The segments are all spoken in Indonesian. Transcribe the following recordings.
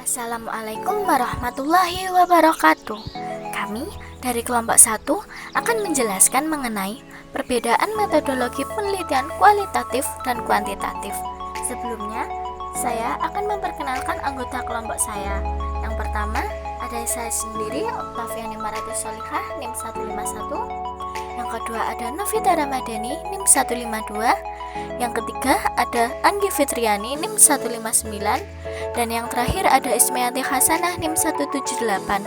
Assalamualaikum warahmatullahi wabarakatuh. Kami dari kelompok 1 akan menjelaskan mengenai perbedaan metodologi penelitian kualitatif dan kuantitatif. Sebelumnya, saya akan memperkenalkan anggota kelompok saya. Yang pertama, ada saya sendiri, Octaviani Maratus Solihah, NIM 151. Yang kedua ada Novita Ramadhani, NIM 152. Yang ketiga ada Anggi Fitriani, NIM 159. Dan yang terakhir ada Ismayanti Hasanah, NIM 178.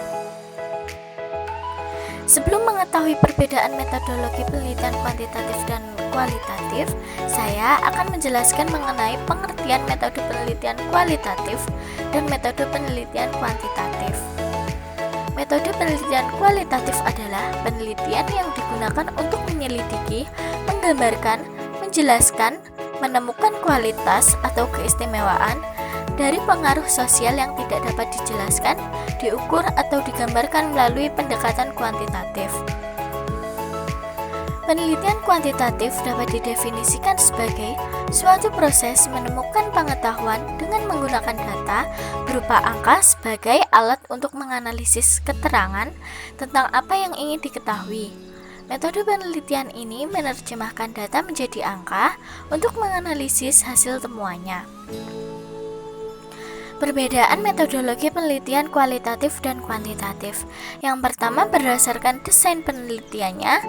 Sebelum mengetahui perbedaan metodologi penelitian kuantitatif dan kualitatif, saya akan menjelaskan mengenai pengertian metode penelitian kualitatif dan metode penelitian kuantitatif. Metode penelitian kualitatif adalah penelitian yang digunakan untuk menyelidiki, menggambarkan, menjelaskan, menemukan kualitas atau keistimewaan dari pengaruh sosial yang tidak dapat dijelaskan, diukur atau digambarkan melalui pendekatan kuantitatif. Penelitian kuantitatif dapat didefinisikan sebagai suatu proses menemukan pengetahuan dengan menggunakan data berupa angka sebagai alat untuk menganalisis keterangan tentang apa yang ingin diketahui. Metode penelitian ini menerjemahkan data menjadi angka untuk menganalisis hasil temuannya. Perbedaan metodologi penelitian kualitatif dan kuantitatif. Yang pertama, berdasarkan desain penelitiannya,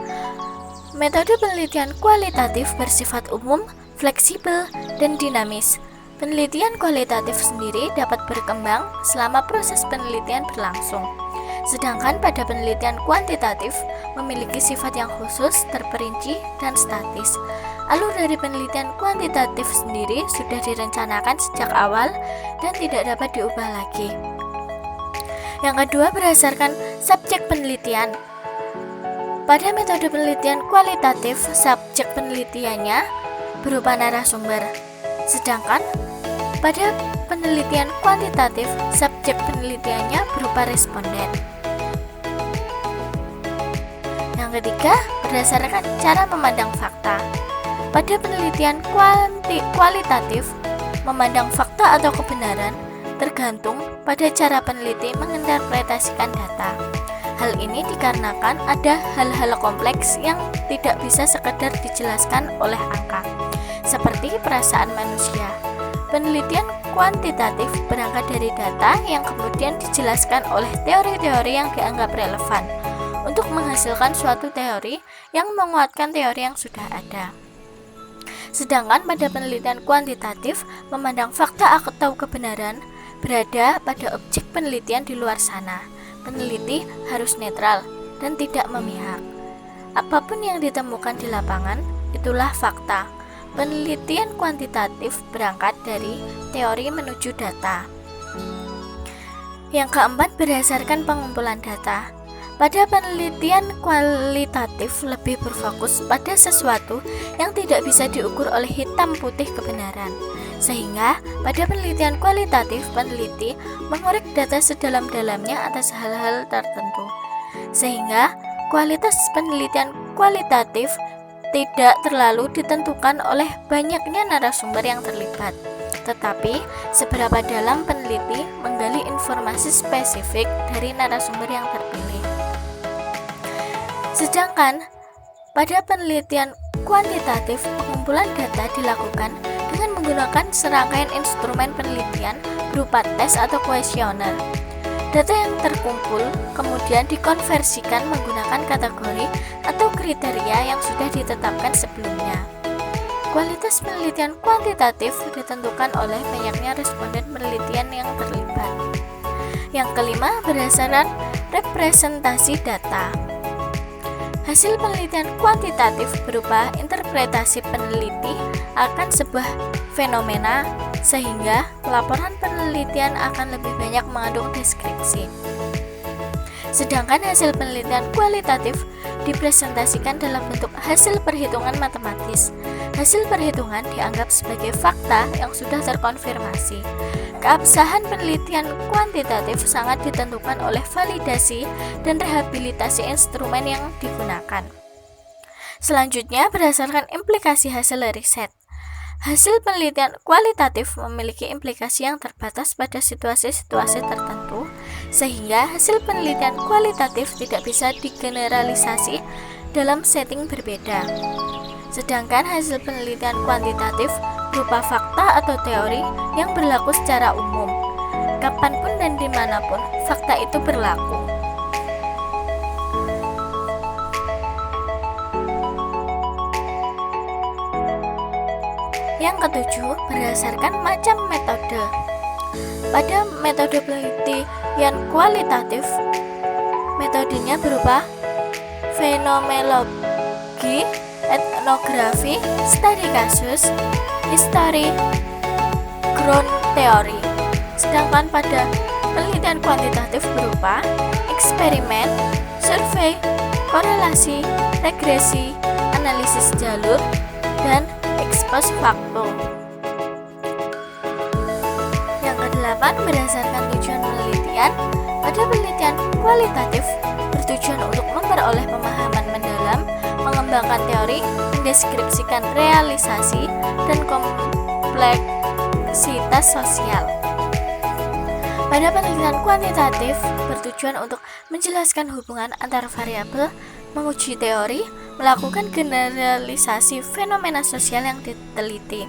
metode penelitian kualitatif bersifat umum, fleksibel, dan dinamis. Penelitian kualitatif sendiri dapat berkembang selama proses penelitian berlangsung. Sedangkan pada penelitian kuantitatif memiliki sifat yang khusus, terperinci, dan statis. Alur dari penelitian kuantitatif sendiri sudah direncanakan sejak awal dan tidak dapat diubah lagi. Yang kedua, berdasarkan subjek penelitian. Pada metode penelitian kualitatif, subjek penelitiannya berupa narasumber. Sedangkan pada penelitian kuantitatif, subjek penelitiannya berupa responden. Yang ketiga, berdasarkan cara memandang fakta. Pada penelitian kualitatif, memandang fakta atau kebenaran tergantung pada cara peneliti menginterpretasikan data. Hal ini dikarenakan ada hal-hal kompleks yang tidak bisa sekedar dijelaskan oleh angka, seperti perasaan manusia. Penelitian kuantitatif berangkat dari data yang kemudian dijelaskan oleh teori-teori yang dianggap relevan untuk menghasilkan suatu teori yang menguatkan teori yang sudah ada. Sedangkan pada penelitian kuantitatif, memandang fakta atau kebenaran berada pada objek penelitian di luar sana. Peneliti harus netral dan tidak memihak. Apapun yang ditemukan di lapangan, itulah fakta. Penelitian kuantitatif berangkat dari teori menuju data. Yang keempat, berdasarkan pengumpulan data. Pada penelitian kualitatif lebih berfokus pada sesuatu yang tidak bisa diukur oleh hitam putih kebenaran. Sehingga pada penelitian kualitatif, peneliti mengorek data sedalam-dalamnya atas hal-hal tertentu. Sehingga kualitas penelitian kualitatif tidak terlalu ditentukan oleh banyaknya narasumber yang terlibat, tetapi seberapa dalam peneliti menggali informasi spesifik dari narasumber yang terpilih. Sedangkan pada penelitian kuantitatif, pengumpulan data dilakukan dengan menggunakan serangkaian instrumen penelitian berupa tes atau kuesioner. Data yang terkumpul kemudian dikonversikan menggunakan kategori atau kriteria yang sudah ditetapkan sebelumnya. Kualitas penelitian kuantitatif ditentukan oleh banyaknya responden penelitian yang terlibat. Yang kelima, berdasarkan representasi data. Hasil penelitian kuantitatif berupa interpretasi peneliti akan sebuah fenomena, sehingga laporan penelitian akan lebih banyak mengandung deskripsi. Sedangkan hasil penelitian kualitatif dipresentasikan dalam bentuk hasil perhitungan matematis. Hasil perhitungan dianggap sebagai fakta yang sudah terkonfirmasi. Keabsahan penelitian kuantitatif sangat ditentukan oleh validasi dan rehabilitasi instrumen yang digunakan. Selanjutnya, berdasarkan implikasi hasil riset. Hasil penelitian kualitatif memiliki implikasi yang terbatas pada situasi-situasi tertentu, sehingga hasil penelitian kualitatif tidak bisa digeneralisasi dalam setting berbeda. Sedangkan hasil penelitian kuantitatif berupa fakta atau teori yang berlaku secara umum. Kapanpun dan dimanapun fakta itu berlaku. Yang ketujuh, berdasarkan macam metode. Pada metode penelitian kualitatif, metodenya berupa fenomenologi, etnografi, studi kasus, history, ground theory. Sedangkan pada penelitian kuantitatif berupa eksperimen, survei, korelasi, regresi, analisis jalur, dan ex post facto. Yang kedelapan, berdasarkan tujuan penelitian. Pada penelitian kualitatif bertujuan untuk memperoleh pemahaman mendalam, mengembangkan teori, mendeskripsikan realisasi, dan kompleksitas sosial. Pada penelitian kuantitatif bertujuan untuk menjelaskan hubungan antar variabel, menguji teori, melakukan generalisasi fenomena sosial yang diteliti.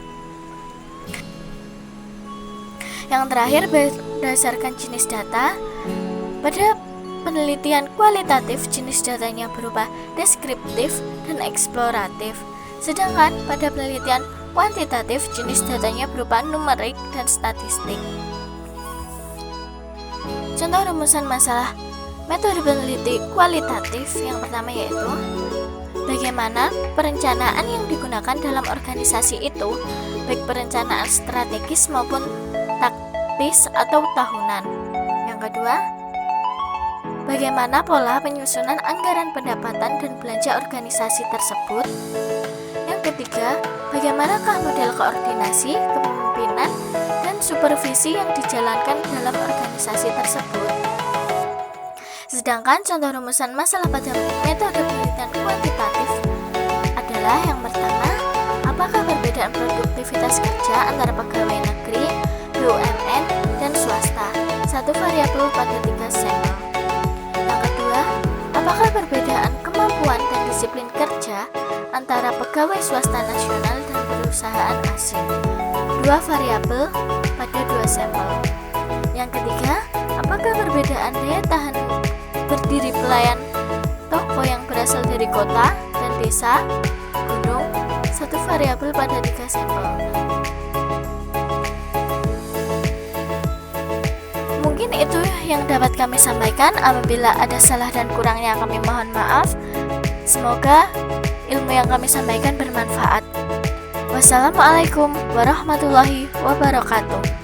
Yang terakhir, berdasarkan jenis data. Pada penelitian kualitatif, jenis datanya berupa deskriptif dan eksploratif. Sedangkan pada penelitian kuantitatif, jenis datanya berupa numerik dan statistik. Contoh rumusan masalah metode peneliti kualitatif yang pertama yaitu bagaimana perencanaan yang digunakan dalam organisasi itu, baik perencanaan strategis maupun taktis atau tahunan. Yang kedua, bagaimana pola penyusunan anggaran pendapatan dan belanja organisasi tersebut. Yang ketiga, bagaimanakah model koordinasi, kepemimpinan, dan supervisi yang dijalankan dalam organisasi tersebut. Sedangkan contoh rumusan masalah pada metode penelitian kuantitatif adalah yang pertama, apakah perbedaan produktivitas kerja antara pegawai negeri, BUMN, dan swasta satu variabel pada 3 sampel. Yang kedua, apakah perbedaan kemampuan dan disiplin kerja antara pegawai swasta nasional dan perusahaan asing 2 variabel pada 2 sampel. Yang ketiga, apakah perbedaan daya tahan berdiri pelayan toko yang berasal dari kota dan desa, gunung, 1 variabel pada 3 sampel. Mungkin itu yang dapat kami sampaikan. Apabila ada salah dan kurangnya kami mohon maaf. Semoga ilmu yang kami sampaikan bermanfaat. Wassalamualaikum warahmatullahi wabarakatuh.